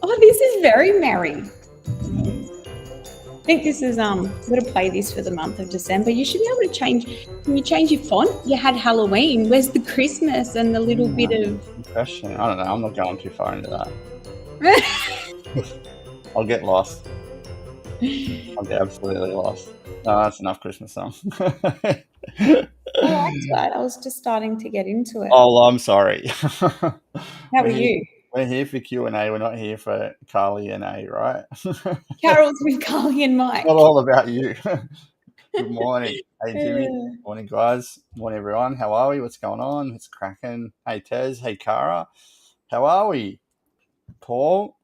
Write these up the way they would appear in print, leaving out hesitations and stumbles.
Oh, this is very merry. I think this is I'm gonna play this for the month of December. You should be able to change. Can you change your font? You had Halloween. Where's the Christmas and the little bit of? Good question. I don't know. I'm not going too far into that. Oh, I'll get lost. I'll get absolutely lost. No, that's enough Christmas song. that's right. I was just starting to get into it. Oh, I'm sorry. How are you? We're here for Q&A. We're not here for Carly and A, right? Carol's with Carly and Mike. It's not all about you. Good morning. Hey, Jimmy. Morning, guys. Morning, everyone. How are we? What's going on? It's cracking. Hey, Tez. Hey, Cara. How are we? Paul.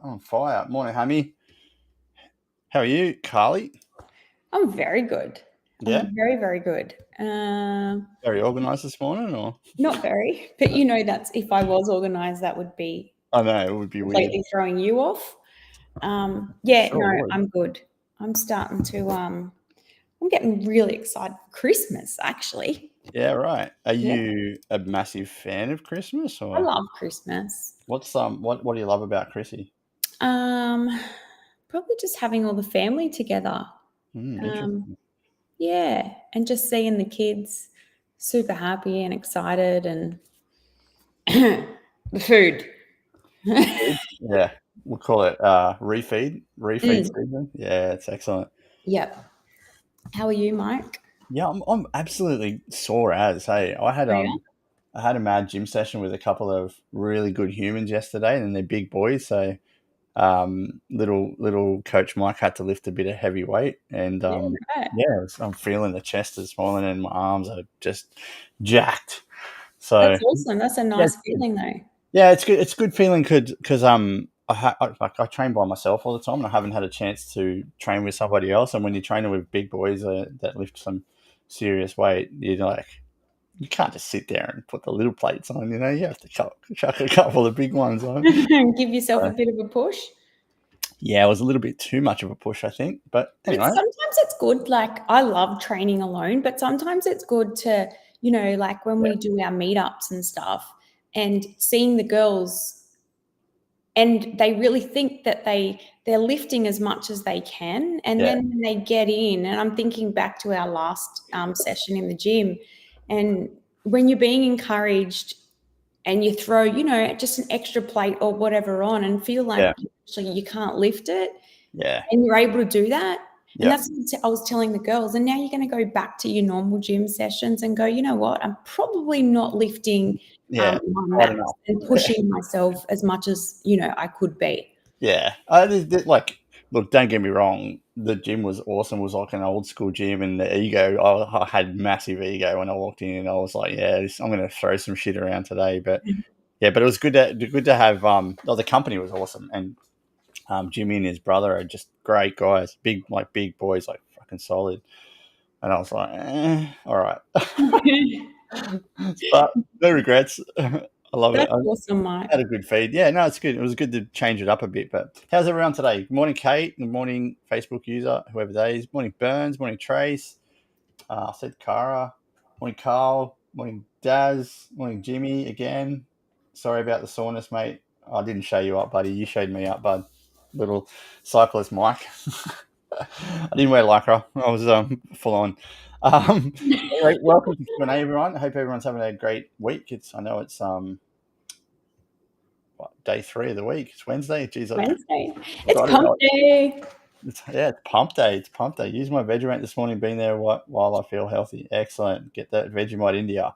On fire. Morning, Hammy. How are you, Carly? I'm very good. Yeah? I'm very, very good. Very organised this morning, or? Not very, but that's if I was organised, that would be. I know, it would be completely weird. throwing you off. Sure would. I'm good. I'm starting to. I'm getting really excited for Christmas, actually. Yeah, right. Are you a massive fan of Christmas, or? I love Christmas. What do you love about Chrissy? Probably just having all the family together. Interesting. Yeah, and just seeing the kids super happy and excited, and the food. Yeah, we'll call it refeed season. Yeah, it's excellent. Yep. How are you, Mike? Yeah, I'm absolutely sore as. Hey, I had a mad gym session with a couple of really good humans yesterday, and they're big boys. So little Coach Mike had to lift a bit of heavy weight, and I'm feeling the chest this morning, and my arms are just jacked. So that's awesome. That's a nice feeling, though. Yeah, it's good. It's a good feeling because I train by myself all the time, and I haven't had a chance to train with somebody else. And when you're training with big boys that lift some serious weight, you can't just sit there and put the little plates on. You have to chuck a couple of big ones on. Give yourself a bit of a push. Yeah, it was a little bit too much of a push, I think. But anyway, sometimes it's good. Like, I love training alone, but sometimes it's good to, like when we do our meetups and stuff, and seeing the girls, and they really think that they're lifting as much as they can, and then when they get in, and I'm thinking back to our last session in the gym, and when you're being encouraged and you throw, just an extra plate or whatever on, and feel like you can't lift it, and you're able to do that. And that's what I was telling the girls. And now you're going to go back to your normal gym sessions and go, you know what? I'm probably not lifting my max and pushing myself as much as, I could be. Yeah. Look, don't get me wrong. The gym was awesome. It was like an old school gym, and the ego, I had massive ego when I walked in, and I was like, I'm going to throw some shit around today. But but it was good to have, the company was awesome. And Jimmy and his brother are just great guys, big boys, like fucking solid. And I was like, all right. But no regrets. I love it. That's awesome, Mike. Had a good feed. Yeah, no, it's good. It was good to change it up a bit. But how's everyone today? Good morning, Kate. Good morning, Facebook user, whoever that is. Morning, Burns. Morning, Trace. I said Cara. Morning, Carl. Morning, Daz. Morning, Jimmy again. Sorry about the soreness, mate. I didn't show you up, buddy. You showed me up, bud. Little cyclist Mike. I didn't wear lycra. I was full on. Anyway, welcome to Q&A, everyone. I hope everyone's having a great week. I know it's day 3 of the week. It's Wednesday. Jeez, Wednesday. It's pump day. It's pump day. It's pump day. Use my Vegemite this morning, being there while I feel healthy. Excellent. Get that Vegemite into you.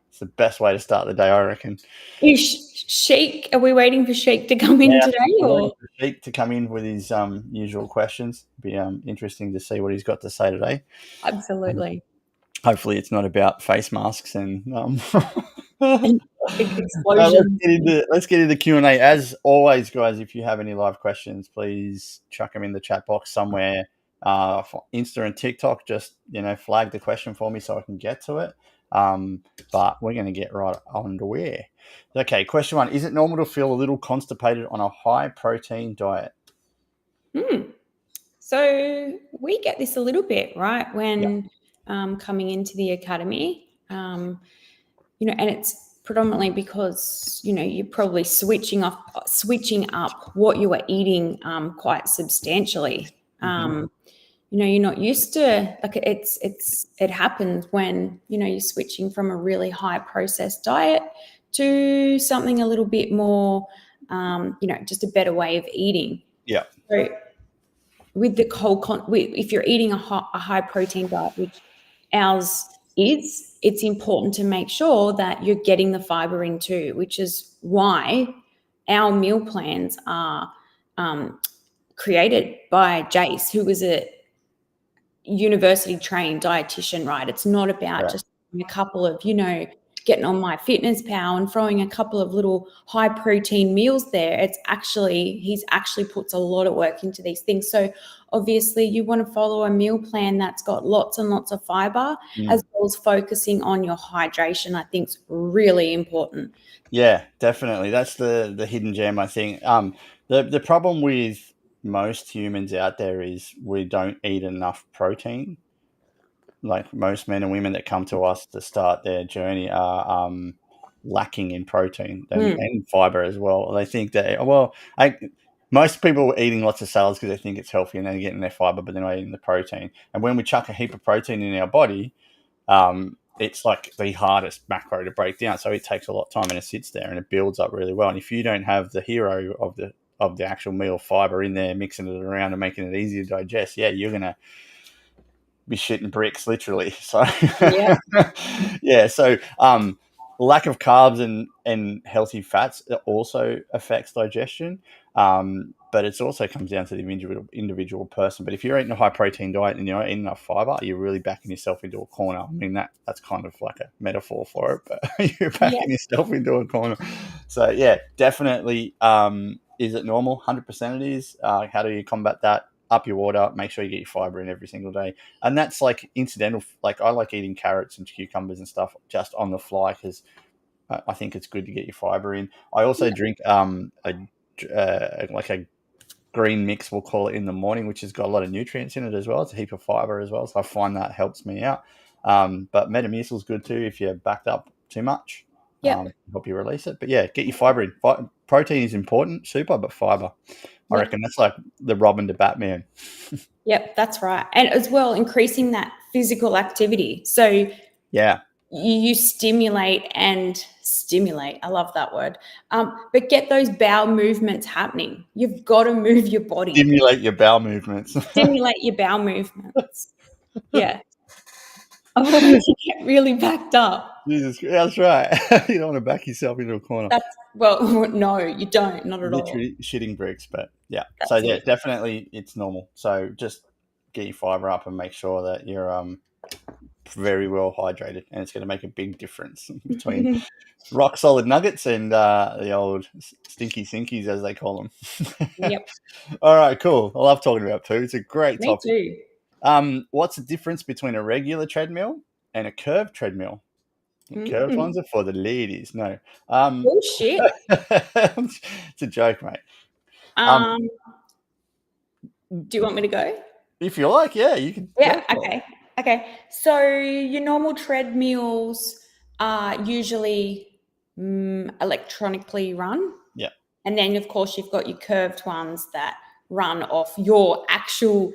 It's the best way to start the day, I reckon. Sheik, are we waiting for Sheik to come in today? Or Sheik to come in with his usual questions. Be interesting to see what he's got to say today. Absolutely. Hopefully it's not about face masks and explosions. Let's get into Q&A. As always, guys, if you have any live questions, please chuck them in the chat box somewhere. For Insta and TikTok, just flag the question for me so I can get to it. But we're going to get right underway. Okay, question 1. Is it normal to feel a little constipated on a high protein diet? So we get this a little bit, right? When coming into the academy, and predominantly because, you know, you're probably switching up what you are eating quite substantially. You know, you're not used to, like, it happens when, you know, you're switching from a really high processed diet to something a little bit more, you know, just a better way of eating. Yeah. So with the if you're eating a high protein diet, which ours is, it's important to make sure that you're getting the fiber in too, which is why our meal plans are created by Jace, who was a university trained dietitian, right? It's not about just a couple of, you know, getting on My Fitness Pal and throwing a couple of little high protein meals there. It's actually, he's actually puts a lot of work into these things. So obviously you want to follow a meal plan that's got lots and lots of fiber, as well as focusing on your hydration. I think is really important. Yeah, definitely. That's the hidden gem, I think. The problem with most humans out there is we don't eat enough protein. Like most men and women that come to us to start their journey are lacking in protein and fiber as well. They think that, well, most people are eating lots of salads because they think it's healthy and they're getting their fiber, but they're not eating the protein. And when we chuck a heap of protein in our body, it's like the hardest macro to break down. So it takes a lot of time and it sits there and it builds up really well. And if you don't have the hero of the actual meal, fiber, in there, mixing it around and making it easy to digest, yeah, you're going to be shitting bricks, literally. So yeah. So lack of carbs and healthy fats also affects digestion. But it also comes down to the individual person. But if you're eating a high protein diet and you're not eating enough fiber, you're really backing yourself into a corner. I mean, that's kind of like a metaphor for it, but you're backing yourself into a corner. So yeah, definitely. Is it normal? 100% it is. How do you combat that? Up your water, make sure you get your fiber in every single day. And that's like incidental. Like I like eating carrots and cucumbers and stuff just on the fly because I think it's good to get your fiber in. I also drink like a green mix, we'll call it, in the morning, which has got a lot of nutrients in it as well. It's a heap of fiber as well. So I find that helps me out. But Metamucil is good too if you're backed up too much. Help you release it. But yeah, get your fiber in. Protein is important, super, but fiber, I reckon that's like the Robin to Batman. Yep, that's right. And as well, increasing that physical activity. So yeah, you stimulate. I love that word. But get those bowel movements happening. You've got to move your body. Stimulate your bowel movements. Stimulate your bowel movements. Yeah. Otherwise you get really backed up. Jesus, that's right. You don't want to back yourself into a corner. Well, no, you don't. Not at all. Literally shitting bricks, but yeah. So yeah, definitely it's normal. So just get your fiber up and make sure that you're very well hydrated, and it's going to make a big difference between rock solid nuggets and the old stinky sinkies, as they call them. Yep. All right, cool. I love talking about poo. It's a great topic. Me too. What's the difference between a regular treadmill and a curved treadmill? Curved ones are for the ladies. No. Bullshit. It's a joke, mate. Do you want me to go? If you like, yeah, you can. Yeah, okay. So your normal treadmills are usually electronically run. Yeah. And then, of course, you've got your curved ones that run off your actual...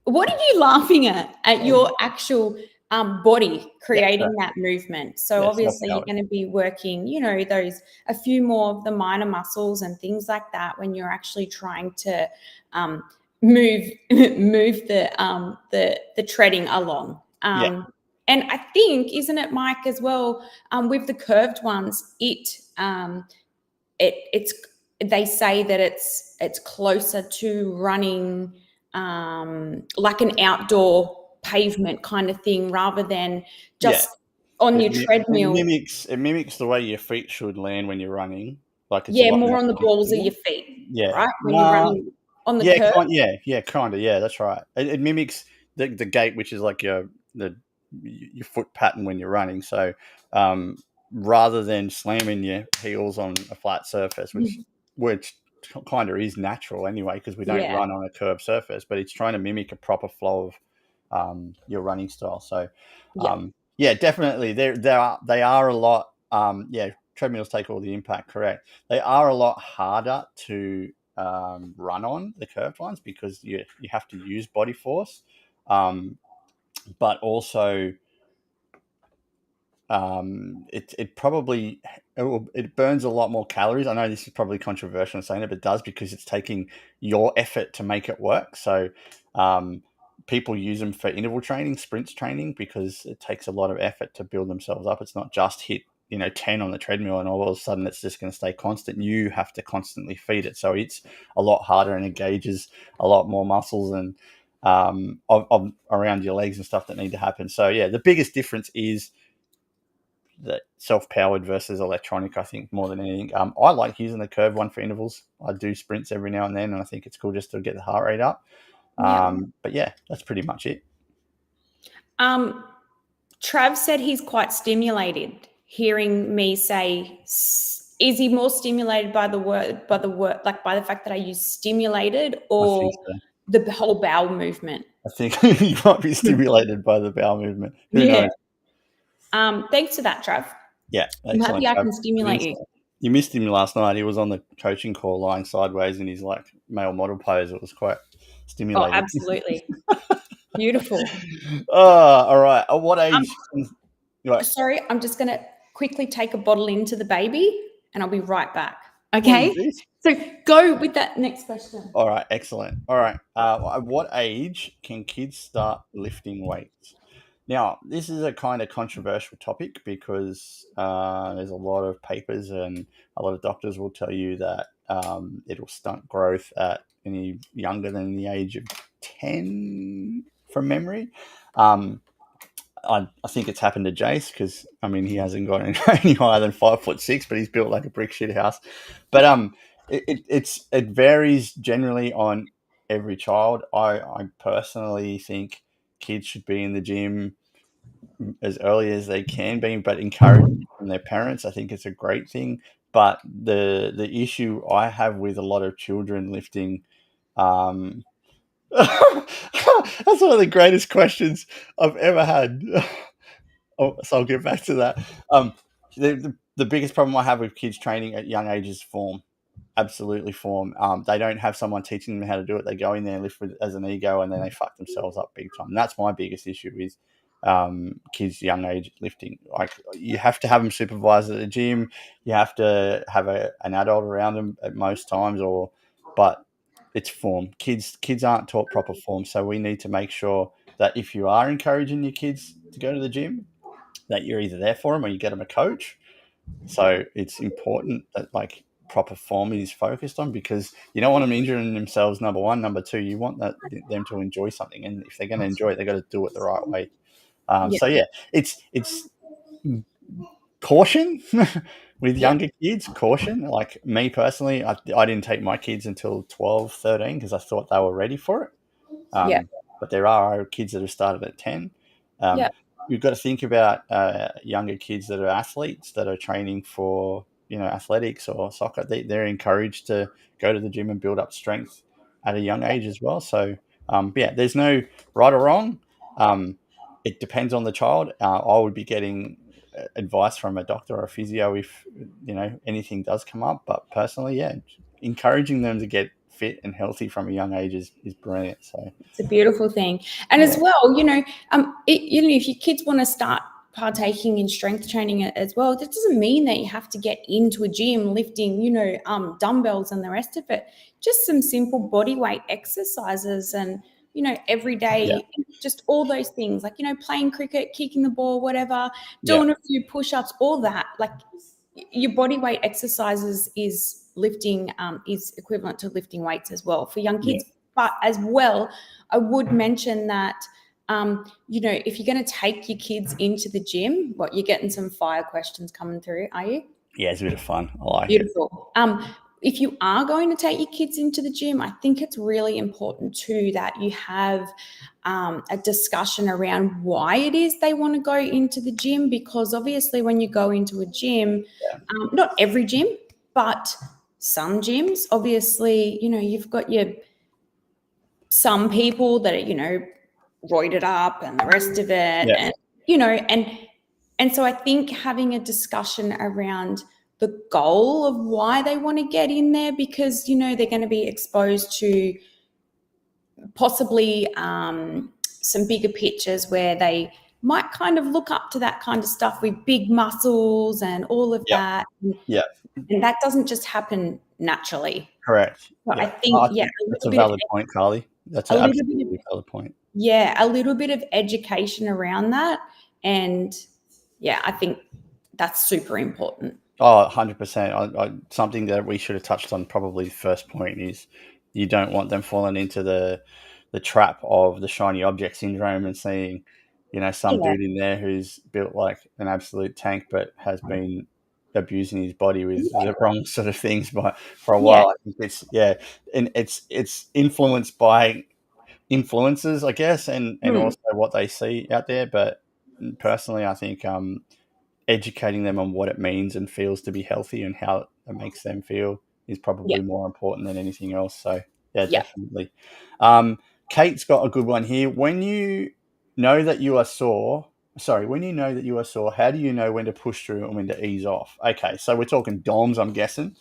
What are you laughing at? At your actual body creating that movement. So obviously you're going to be working, you know, a few more of the minor muscles and things like that when you're actually trying to move the treading along. And I think, isn't it, Mike, as well, with the curved ones, they say that it's closer to running like an outdoor pavement kind of thing rather than just on your treadmill. It mimics the way your feet should land when you're running. Like it's more on the balls of your feet. Yeah. Right? When you're running on the curve. Kind of. Yeah, that's right. It mimics the gait, which is like your foot pattern when you're running. So rather than slamming your heels on a flat surface, which kind of is natural anyway, because we don't run on a curved surface, but it's trying to mimic a proper flow of your running style. So definitely they are a lot treadmills take all the impact, correct. They are a lot harder to run on, the curved ones, because you have to use body force, but also it burns a lot more calories. I know this is probably controversial in saying it, but it does, because it's taking your effort to make it work. So people use them for interval training, sprints training, because it takes a lot of effort to build themselves up. It's not just hit 10 on the treadmill and all of a sudden it's just going to stay constant. You have to constantly feed it, so it's a lot harder and engages a lot more muscles and around your legs and stuff that need to happen. So yeah, the biggest difference is the self-powered versus electronic, I think, more than anything. I like using the curved one for intervals. I do sprints every now and then, and I think it's cool just to get the heart rate up. But yeah, that's pretty much it. Trav said he's quite stimulated hearing me say, is he more stimulated by the fact that I use stimulated, or the whole bowel movement? I think he might be stimulated by the bowel movement. Who knows? Thanks for that, Trav. Yeah, I'm happy I can stimulate you. You missed him last night. He was on the coaching call lying sideways in his male model pose. It was quite stimulating. Oh, absolutely. Beautiful. All right. At what age? Sorry, I'm just going to quickly take a bottle into the baby and I'll be right back. Okay. So go with that next question. All right. Excellent. All right. At what age can kids start lifting weights? Now, this is a kind of controversial topic because there's a lot of papers and a lot of doctors will tell you that it'll stunt growth at any younger than the age of 10 from memory. I think it's happened to Jace because, he hasn't got any higher than 5'6", but he's built like a brick shit house. But it varies generally on every child. I personally think kids should be in the gym as early as they can be, but encouraged from their parents. I think it's a great thing. But the issue I have with a lot of children lifting, that's one of the greatest questions I've ever had. So I'll get back to that. The biggest problem I have with kids training at young ages is form. Absolutely form. They don't have someone teaching them how to do it. They go in there and lift as an ego, and then they fuck themselves up big time. And that's my biggest issue is kids young age lifting. Like, you have to have them supervised at the gym. You have to have an adult around them at most times, but it's form. Kids aren't taught proper form, so we need to make sure that if you are encouraging your kids to go to the gym, that you're either there for them or you get them a coach. So it's important that proper form is focused on, because you don't want them injuring themselves, number one. Number two, you want them to enjoy something, and if they're going to enjoy it, they've got to do it the right way. So yeah, it's caution with younger kids. Caution. Like me personally, I didn't take my kids until 12, 13 because I thought they were ready for it. But there are kids that have started at 10. You've got to think about younger kids that are athletes that are training for athletics or soccer. They're encouraged to go to the gym and build up strength at a young age as well. So there's no right or wrong. It depends on the child. I would be getting advice from a doctor or a physio if anything does come up. But personally, encouraging them to get fit and healthy from a young age is brilliant. So it's a beautiful thing. And as well, if your kids want to start partaking in strength training as well, that doesn't mean that you have to get into a gym lifting, dumbbells and the rest of it. Just some simple body weight exercises and every day, just all those things, like, playing cricket, kicking the ball, whatever, doing a few push-ups, all that. Like, your body weight exercises is lifting, is equivalent to lifting weights as well for young kids. But as well, I would mention that, if you're going to take your kids into the gym, you're getting some fire questions coming through, are you? Yeah, it's a bit of fun. I like Beautiful. If you are going to take your kids into the gym, I think it's really important too that you have a discussion around why it is they want to go into the gym, because obviously when you go into a gym, not every gym, but some gyms, obviously, you've got some people that are, roided up and the rest of it. And, and so I think having a discussion around the goal of why they want to get in there, because, you know, they're going to be exposed to possibly some bigger pictures where they might kind of look up to that kind of stuff with big muscles and all of Yep. that. Yeah, And that doesn't just happen naturally. correct. So Yeah. I think, yeah, that's a valid point, Carly. That's a an little bit absolutely valid point. a little bit of education around that. And yeah, I think that's super important. Oh, 100%. Something that we should have touched on probably the first point is you don't want them falling into the trap of the shiny object syndrome and seeing, you know, some Yeah. dude in there who's built like an absolute tank but has been abusing his body with the wrong sort of things for a while. I think and it's influenced by influences, I guess, and also what they see out there. But personally, I think educating them on what it means and feels to be healthy and how it makes them feel is probably more important than anything else. So yeah, definitely. Kate's got a good one here. When you know that you are sore, how do you know when to push through and when to ease off? Okay, so we're talking DOMs, I'm guessing,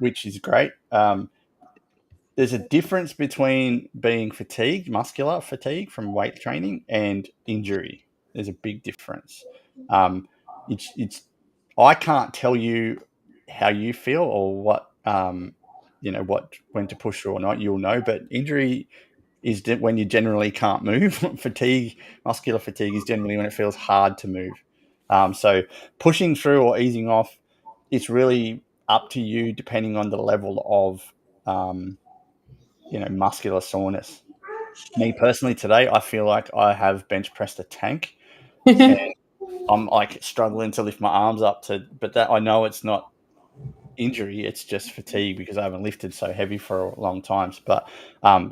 which is great. There's a difference between being fatigued, muscular fatigue from weight training, and injury. There's a big difference. It's I can't tell you how you feel or what when to push through or not. You'll know, but injury is when you generally can't move. Fatigue, muscular fatigue, is generally when it feels hard to move. So pushing through or easing off, it's really up to you depending on the level of muscular soreness. Me personally, today, I feel like I have bench pressed a tank and I'm like struggling to lift my arms up but that I know it's not injury, it's just fatigue because I haven't lifted so heavy for a long time. But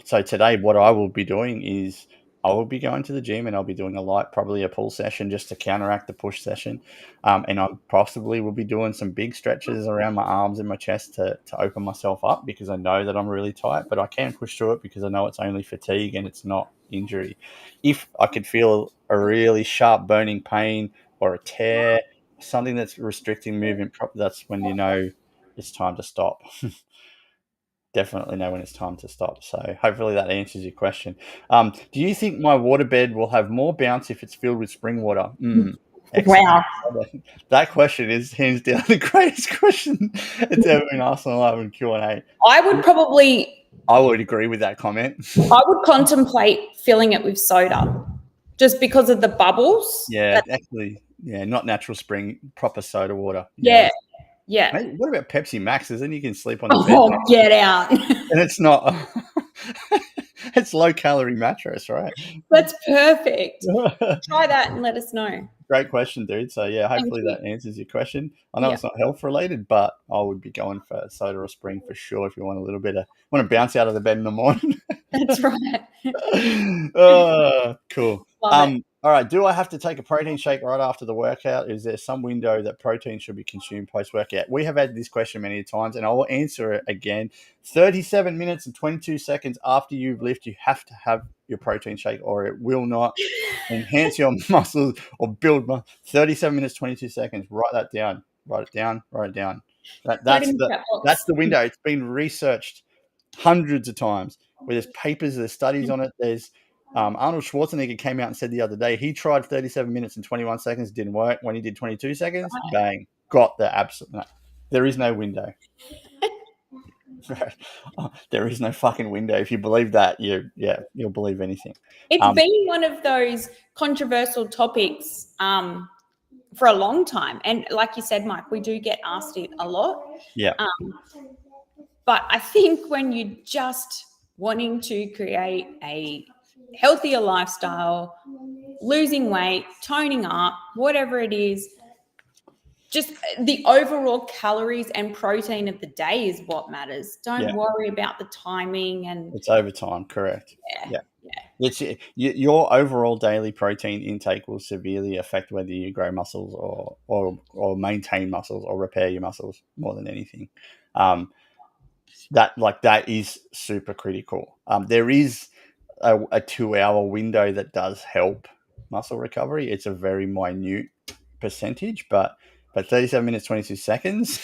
so today, what I will be doing is I will be going to the gym and I'll be doing probably a pull session just to counteract the push session. And I possibly will be doing some big stretches around my arms and my chest to open myself up because I know that I'm really tight, but I can push through it because I know it's only fatigue and it's not injury. If I could feel a really sharp burning pain or a tear, something that's restricting movement, that's when you know it's time to stop. Definitely know when it's time to stop. So hopefully that answers your question. Do you think my waterbed will have more bounce if it's filled with spring water? Excellent. Wow. That question is hands down the greatest question it's ever been asked on live in Q&A. I would agree with that comment. I would contemplate filling it with soda just because of the bubbles. Yeah, actually, not natural spring, proper soda water. Yeah. Hey, what about Pepsi Maxes? Then you can sleep on the bed. Oh, get out. And it's not it's low calorie mattress, right? That's perfect. Try that and let us know. Great question, dude. So yeah, hopefully that answers your question. I know it's not health related, but I would be going for soda or spring for sure if you want a little bit want to bounce out of the bed in the morning. That's right. Cool. All right. Do I have to take a protein shake right after the workout? Is there some window that protein should be consumed post-workout? We have had this question many times, and I will answer it again. 37 minutes and 22 seconds after you've lifted, you have to have your protein shake, or it will not enhance your muscles or build 37 minutes, 22 seconds. Write that down. Write it down. Write it down. That's the window. It's been researched hundreds of times. Where there's papers, there's studies on it. There's Arnold Schwarzenegger came out and said the other day he tried 37 minutes and 21 seconds, didn't work. When he did 22 seconds, bang, got the absolute. No, there is no window. There is no fucking window. If you believe that, you'll believe anything. It's been one of those controversial topics for a long time, and like you said, Mike, we do get asked it a lot. Yeah. But I think when you're just wanting to create a healthier lifestyle, losing weight, toning up, whatever it is, just the overall calories and protein of the day is what matters. Don't worry about the timing. And it's over time, correct? Yeah. It's your overall daily protein intake will severely affect whether you grow muscles or maintain muscles or repair your muscles more than anything. That is super critical. There is a 2-hour window that does help muscle recovery. It's a very minute percentage, but but 37 minutes 22 seconds,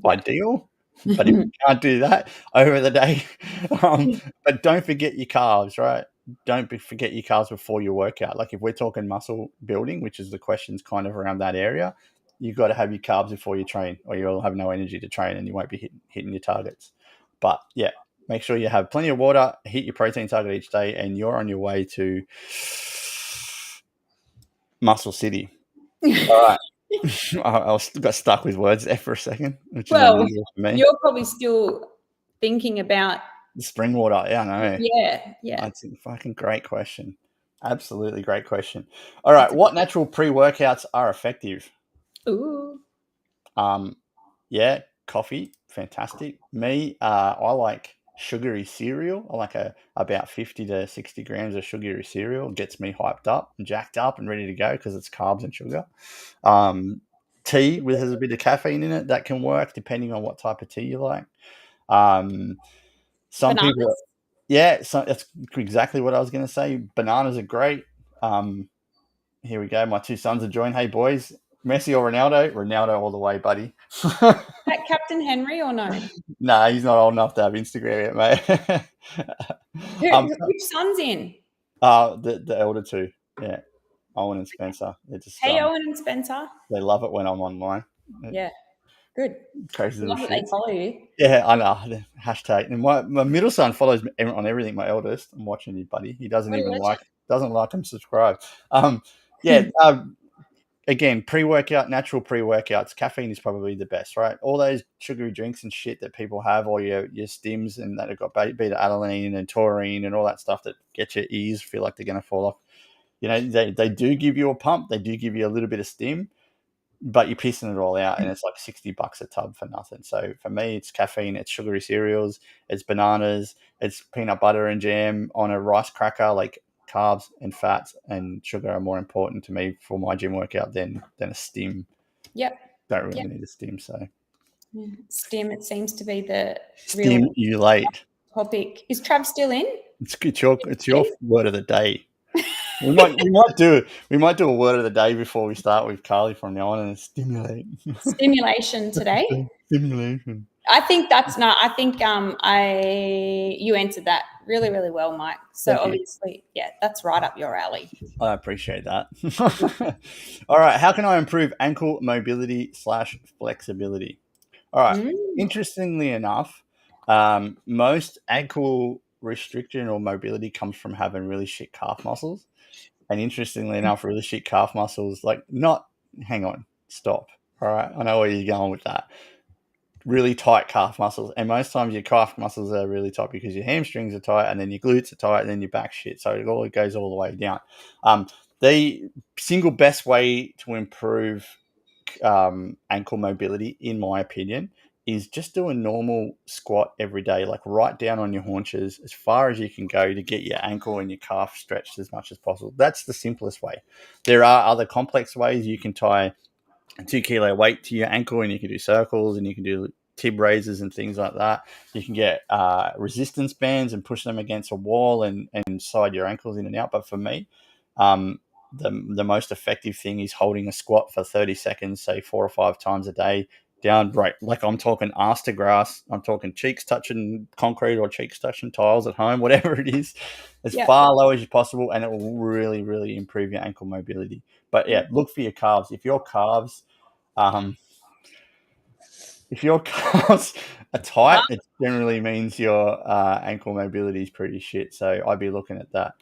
ideal. But if you can't do that over the day, but don't forget your carbs, right? Don't forget your carbs before your workout. Like if we're talking muscle building, which is the questions kind of around that area, you've got to have your carbs before you train, or you'll have no energy to train and you won't be hitting your targets. But yeah, make sure you have plenty of water, hit your protein target each day, and you're on your way to Muscle City. All right. I got stuck with words there for a second, which is unusual for me. You're probably still thinking about the spring water. Yeah, I know. Yeah. That's a fucking great question. Absolutely great question. All right. What natural pre-workouts are effective? Ooh. Yeah, coffee, fantastic. Me, I like sugary cereal. I like about 50 to 60 grams of sugary cereal. It gets me hyped up and jacked up and ready to go because it's carbs and sugar. Tea has a bit of caffeine in it. That can work depending on what type of tea you like. Some Bananas? people, yeah, so that's exactly what I was going to say. Bananas are great. Here we go. My two sons are joined. Hey, boys. Messi or Ronaldo? Ronaldo all the way, buddy. That Captain Henry or no? Nah, he's not old enough to have Instagram yet, mate. Which son's in? The elder two. Yeah. Owen and Spencer. They're just Owen and Spencer. They love it when I'm online. Yeah. Good. Crazy little shit. They follow you. Yeah, I know. Hashtag. And my middle son follows me on everything. My eldest, I'm watching you, buddy. He doesn't like and subscribe. Again, pre-workout, natural pre-workouts. Caffeine is probably the best, right? All those sugary drinks and shit that people have, or your stims and that have got beta alanine and taurine and all that stuff that get your ears feel like they're going to fall off. You know, they do give you a pump. They do give you a little bit of stim, but you're pissing it all out, and it's like $60 a tub for nothing. So for me, it's caffeine, it's sugary cereals, it's bananas, it's peanut butter and jam on a rice cracker. Like carbs and fats and sugar are more important to me for my gym workout than a stim. Yep. Don't really need a stim. So stim, it seems to be the stimulate topic. Is Trav still in? It's your word of the day. We might do a word of the day before we start with Carly from now on, and stimulate. Stimulation today. Stimulation. I think you answered that really, really well, Mike. So obviously, yeah, that's right up your alley. I appreciate that. All right, how can I improve ankle mobility / flexibility? All right. Interestingly enough, most ankle restriction or mobility comes from having really shit calf muscles. And interestingly enough, really shit calf muscles, hang on, stop. All right, I know where you're going with that. Really tight calf muscles. And most times your calf muscles are really tight because your hamstrings are tight and then your glutes are tight and then your back shit. So it goes all the way down. The single best way to improve ankle mobility, in my opinion, is just do a normal squat every day, like right down on your haunches as far as you can go to get your ankle and your calf stretched as much as possible. That's the simplest way. There are other complex ways. You can tie a 2 kilo weight to your ankle and you can do circles and you can do tib raises and things like that. You can get resistance bands and push them against a wall and slide your ankles in and out. But for me, the most effective thing is holding a squat for 30 seconds, say 4 or 5 times a day, down right. Like I'm talking ass to grass. I'm talking cheeks touching concrete or cheeks touching tiles at home, whatever it is, as far low as possible. And it will really, really improve your ankle mobility. But yeah, look for your calves. If your calves are tight, it generally means your ankle mobility is pretty shit. So I'd be looking at that.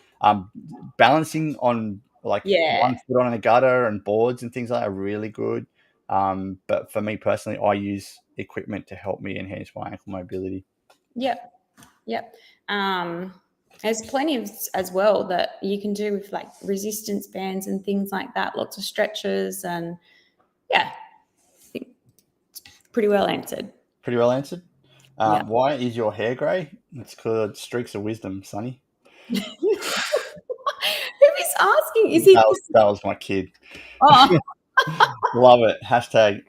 Balancing on one foot on a gutter and boards and things like that are really good. But for me personally, I use equipment to help me enhance my ankle mobility. Yep. There's plenty of as well that you can do with like resistance bands and things like that. Lots of stretches and I think it's pretty well answered. Pretty well answered. Why is your hair grey? It's called streaks of wisdom, Sonny. Who is asking? Is he? That was my kid. Oh. Love it. Hashtag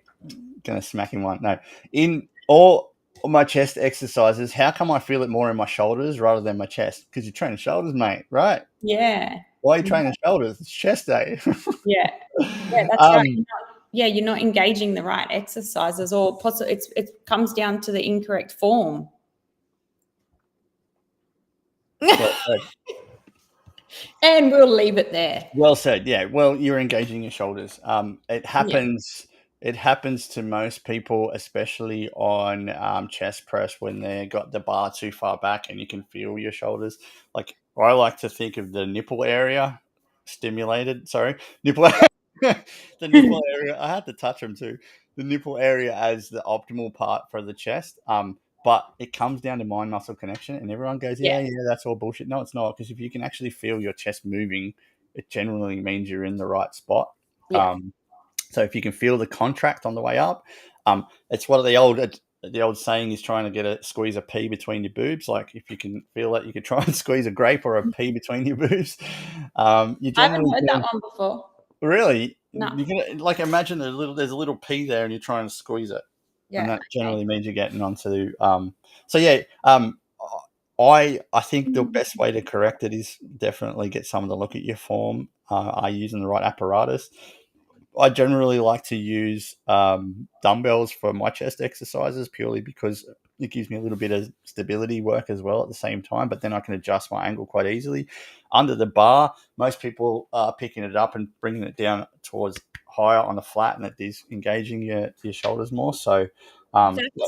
gonna smack him one. No. In all my chest exercises, how come I feel it more in my shoulders rather than my chest? Because you're training shoulders, mate, right? Yeah. Why are you training shoulders? It's chest day. Yeah, that's right. you're not engaging the right exercises, or possibly it comes down to the incorrect form. Well said. And we'll leave it there. Well said. Yeah. Well, you're engaging your shoulders. It happens. It happens to most people, especially on chest press, when they got the bar too far back and you can feel your shoulders. Like I like to think of the nipple area stimulated. Sorry, nipple. The nipple area. I had to touch them too. The nipple area as the optimal part for the chest. But it comes down to mind muscle connection, and everyone goes, yeah, that's all bullshit. No, it's not, because if you can actually feel your chest moving, it generally means you're in the right spot. Yeah. So if you can feel the contract on the way up, it's what the old saying is, trying to squeeze a pea between your boobs. Like if you can feel it, you could try and squeeze a grape or a pea between your boobs. I haven't heard that one before. Really? No. You can imagine there's a little pea there, and you're trying to squeeze it. Yeah, and that generally means you're getting onto. I think the best way to correct it is definitely get someone to look at your form. Are you using the right apparatus? I generally like to use dumbbells for my chest exercises, purely because it gives me a little bit of stability work as well at the same time, but then I can adjust my angle quite easily. Under the bar, most people are picking it up and bringing it down towards higher on the flat, and it is engaging your shoulders more. So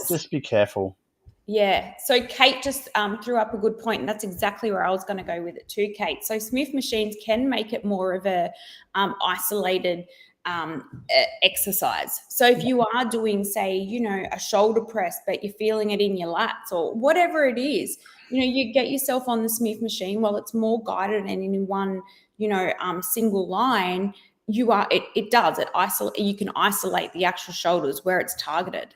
just be careful. Yeah. So Kate just threw up a good point, and that's exactly where I was going to go with it too, Kate. So Smith machines can make it more of a isolated exercise. So if you are doing, say, a shoulder press, but you're feeling it in your lats or whatever it is, you get yourself on the Smith machine. While it's more guided and in one, single line, it isolate. You can isolate the actual shoulders where it's targeted.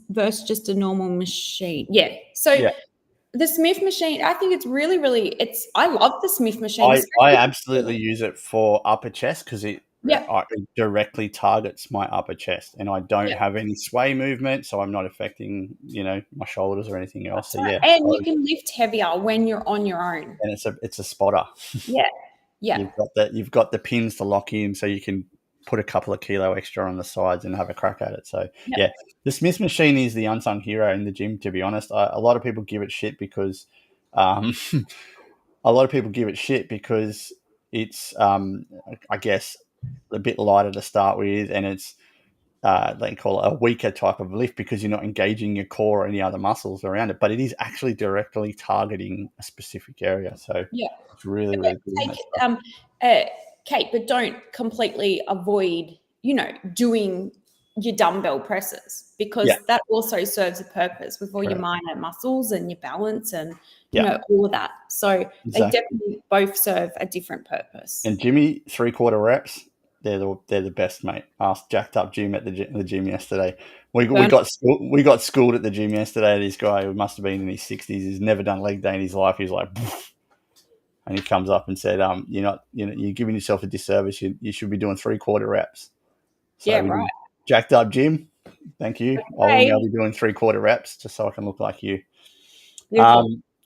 Versus just a normal machine. Yeah. So the Smith machine, I think it's really, really, I love the Smith machine. I absolutely use it for upper chest, because it directly targets my upper chest, and I don't have any sway movement, so I'm not affecting, my shoulders or anything else. So, and you can lift heavier when you're on your own. And it's a spotter. Yeah. You've got the pins to lock in, so you can put a couple of kilo extra on the sides and have a crack at it. So the Smith machine is the unsung hero in the gym, to be honest. A lot of people give it shit because it's I guess a bit lighter to start with, and it's they call it a weaker type of lift because you're not engaging your core or any other muscles around it, but it is actually directly targeting a specific area. So it's really, really good. Kate, but don't completely avoid, doing your dumbbell presses, because that also serves a purpose with all your minor muscles and your balance and, all of that. So they definitely both serve a different purpose. And Jimmy, 3/4 reps, they're the best, mate. Asked jacked up Jim at the gym yesterday. We got schooled at the gym yesterday. This guy, who must have been in his 60s, he's never done leg day in his life. He's like, poof. And he comes up and said, you're giving yourself a disservice. You should be doing 3/4 reps. So right. Jacked up, Jim. Thank you. Okay. I will now be doing 3/4 reps just so I can look like you.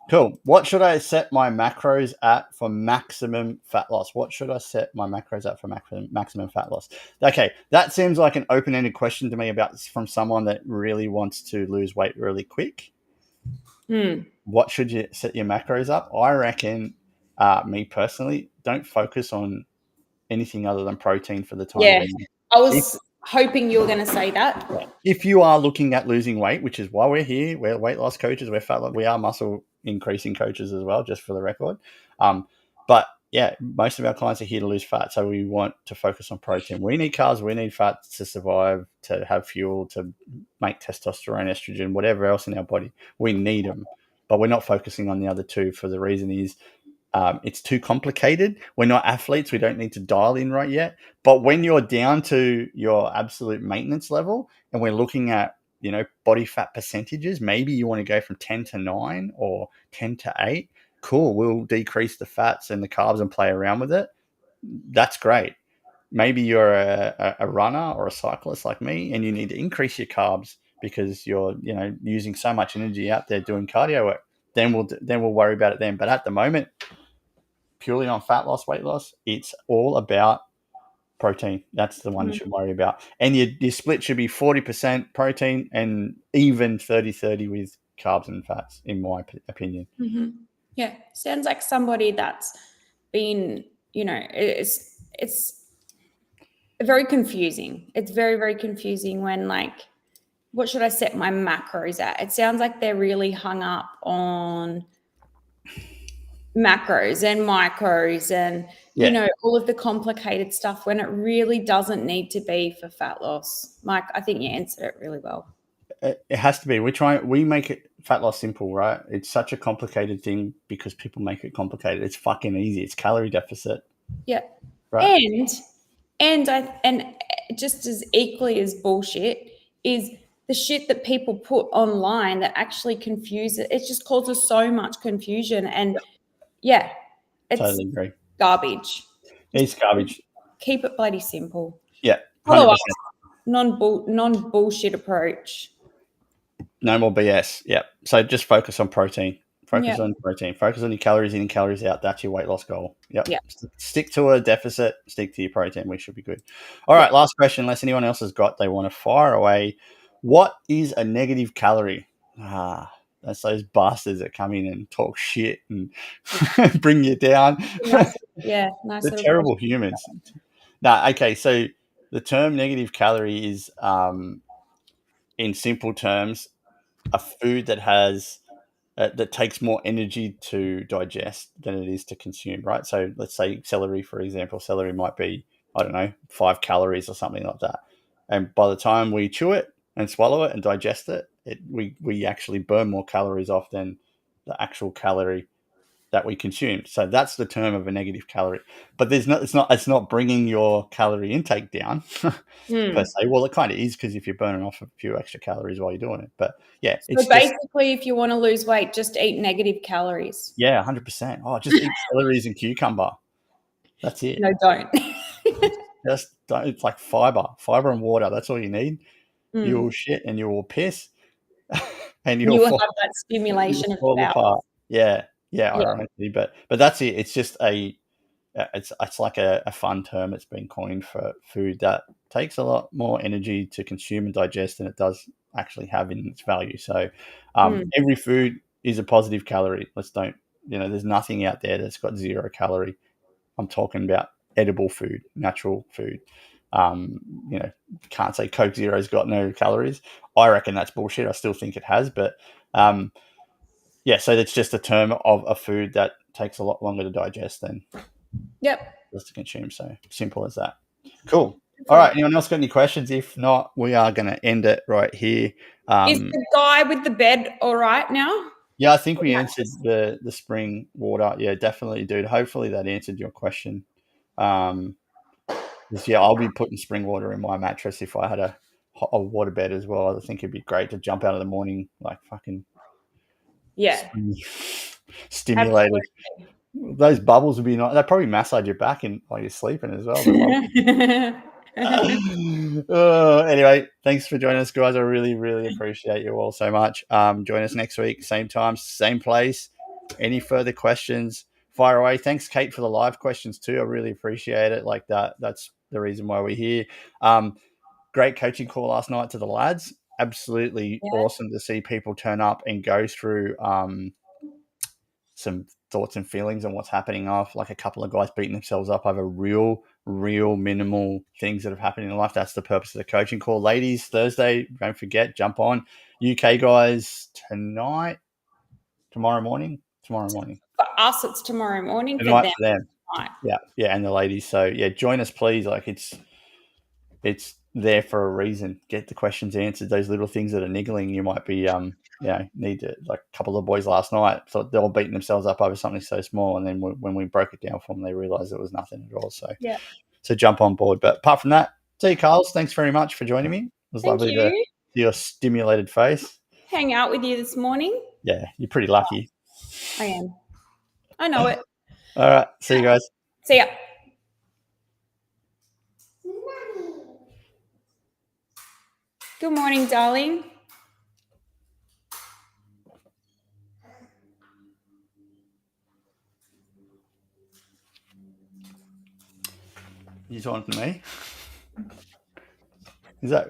Cool. What should I set my macros at for maximum fat loss? Maximum fat loss? Okay, that seems like an open-ended question to me from someone that really wants to lose weight really quick. What should you set your macros up? I reckon, me personally, don't focus on anything other than protein for the time being. I was hoping you were going to say that. If you are looking at losing weight, which is why we're here, we're weight loss coaches, we are muscle increasing coaches as well, just for the record. But most of our clients are here to lose fat, so we want to focus on protein. We need carbs, we need fat to survive, to have fuel, to make testosterone, estrogen, whatever else in our body. We need them, but we're not focusing on the other two for the reason is it's too complicated. We're not athletes. We don't need to dial in right yet. But when you're down to your absolute maintenance level and we're looking at, body fat percentages, maybe you want to go from 10 to 9 or 10 to 8. Cool. We'll decrease the fats and the carbs and play around with it. That's great. Maybe you're a runner or a cyclist like me and you need to increase your carbs because you're, using so much energy out there doing cardio work. Then we'll worry about it then. But at the moment, purely on fat loss, weight loss, it's all about protein. That's the one you should worry about. And your split should be 40% protein and even 30-30 with carbs and fats, in my opinion. Yeah, sounds like somebody that's been, it's very confusing. It's very, very confusing when, like, what should I set my macros at? It sounds like they're really hung up on macros and micros and, all of the complicated stuff when it really doesn't need to be for fat loss. Mike, I think you answered it really well. It has to be. We make it fat loss simple, right? It's such a complicated thing because people make it complicated. It's fucking easy. It's calorie deficit. Yeah. Right. And just as equally as bullshit is the shit that people put online that actually confuse it. It just causes so much confusion. And it's Totally agree. Garbage. It's garbage. Keep it bloody simple. Yeah. 100%. Follow up. Non-bullshit approach. No more BS. Yeah. So just focus on protein. Focus on protein. Focus on your calories in and calories out. That's your weight loss goal. Yep. Stick to a deficit. Stick to your protein. We should be good. All right. Last question. Unless anyone else has got, they want to fire away. What is a negative calorie? That's those bastards that come in and talk shit and bring you down. Nice. They're terrible humans. Okay. So the term negative calorie is, in simple terms, a food that has that takes more energy to digest than it is to consume, right? So let's say celery, for example. Celery might be, 5 calories or something like that. And by the time we chew it and swallow it and digest it, we actually burn more calories off than the actual calorie that we consume. So that's the term of a negative calorie. But it's not bringing your calorie intake down per se. Well, it kind of is, because if you're burning off a few extra calories while you're doing it. But yeah, so basically, if you want to lose weight, just eat negative calories. Yeah, 100%. Oh, just eat celeries and cucumber. That's it. No, don't. Just don't. It's like fiber and water. That's all you need. You will shit and you will piss, and you will have that stimulation of fall apart. Yeah, ironically, but that's it. It's just it's like a fun term. It's been coined for food that takes a lot more energy to consume and digest than it does actually have in its value. So every food is a positive calorie. There's nothing out there that's got 0 calorie. I'm talking about edible food, natural food. Can't say Coke Zero's got no calories. I reckon that's bullshit. I still think it has, but so it's just a term of a food that takes a lot longer to digest than just to consume. So simple as that. Cool. All right. Anyone else got any questions? If not, we are going to end it right here. Is the guy with the bed all right now? Yeah, I think we answered the spring water. Yeah, definitely, dude. Hopefully that answered your question. I'll be putting spring water in my mattress if I had a water bed as well. I think it'd be great to jump out of the morning like fucking stimulated. Absolutely. Those bubbles would be nice. They'd probably massage your back while you're sleeping as well. Anyway, thanks for joining us, guys. I really, really appreciate you all so much. Join us next week, same time, same place. Any further questions, fire away. Thanks, Kate, for the live questions too. I really appreciate it. Like that's the reason why we're here. Great coaching call last night to the lads. Absolutely awesome to see people turn up and go through some thoughts and feelings on what's happening off. Like a couple of guys beating themselves up over real minimal things that have happened in life. That's the purpose of the coaching call. Ladies, Thursday, don't forget, jump on. UK guys tomorrow morning. For us, it's tomorrow morning. Tonight for them. Yeah, and the ladies. So join us, please. Like it's there for a reason. Get the questions answered. Those little things that are niggling, you might be need to, like a couple of boys last night thought they were beating themselves up over something so small, and then when we broke it down for them, they realized it was nothing at all. So jump on board. But apart from that, see you, Carls. Thanks very much for joining me. It was lovely to see your stimulated face. Hang out with you this morning. Yeah, you're pretty lucky. I am. I know it. All right. See you guys. See ya. Good morning, darling. You talking to me? Is that